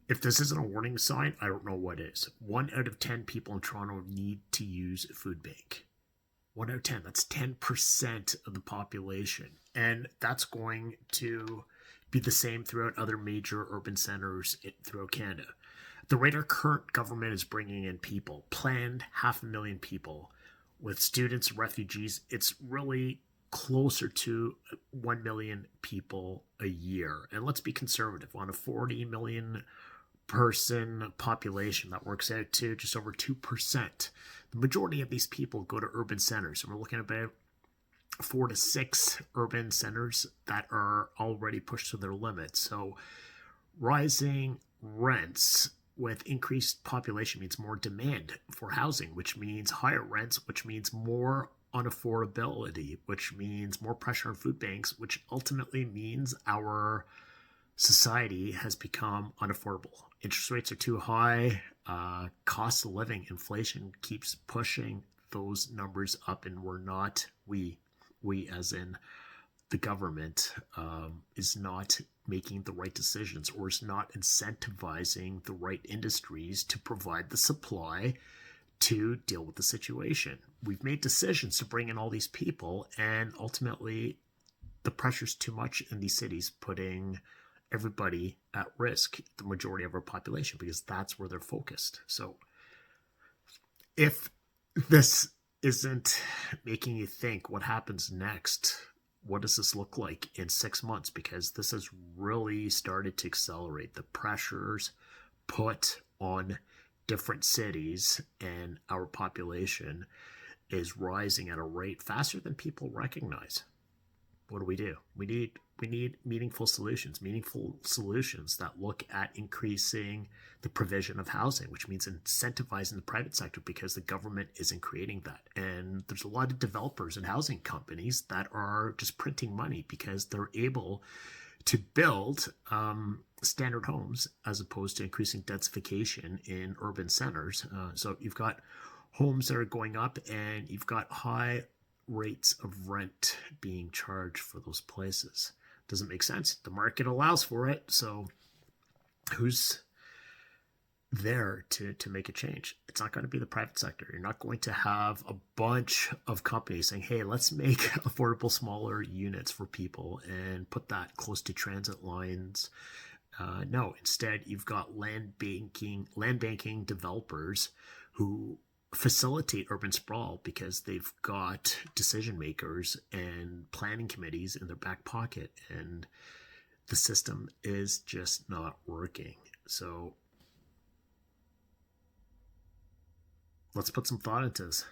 If this isn't a warning sign, I don't know what is. 1 out of 10 people in Toronto need to use a food bank. 1 out of 10, that's 10% of the population. And that's going to be the same throughout other major urban centers throughout Canada. The rate our current government is bringing in people, planned 500,000 people, with students, refugees, it's really closer to 1 million people a year. And let's be conservative. On a 40 million person population, that works out to just over 2%. The majority of these people go to urban centers, and we're looking at about 4 to 6 urban centers that are already pushed to their limits. So rising rents with increased population means more demand for housing, which means higher rents, which means more unaffordability, which means more pressure on food banks, which ultimately means our society has become unaffordable. Interest rates are too high. Cost of living, inflation keeps pushing those numbers up, and we as in the government, is not making the right decisions, or is not incentivizing the right industries to provide the supply to deal with the situation. We've made decisions to bring in all these people, and ultimately the pressure's too much in these cities, putting everybody at risk, the majority of our population, because that's where they're focused. So if this isn't making you think what happens next, what does this look like in 6 months? Because this has really started to accelerate. The pressures put on different cities and our population is rising at a rate faster than people recognize. What do? We need meaningful solutions that look at increasing the provision of housing, which means incentivizing the private sector, because the government isn't creating that. And there's a lot of developers and housing companies that are just printing money because they're able to build standard homes as opposed to increasing densification in urban centers. So you've got homes that are going up, and you've got high rates of rent being charged for those places. Doesn't make sense. The market allows for it. So who's there to make a change? It's not going to be the private sector. You're not going to have a bunch of companies saying, hey, let's make affordable smaller units for people and put that close to transit lines. No, instead you've got land banking developers who facilitate urban sprawl because they've got decision makers and planning committees in their back pocket, and the system is just not working. So let's put some thought into this.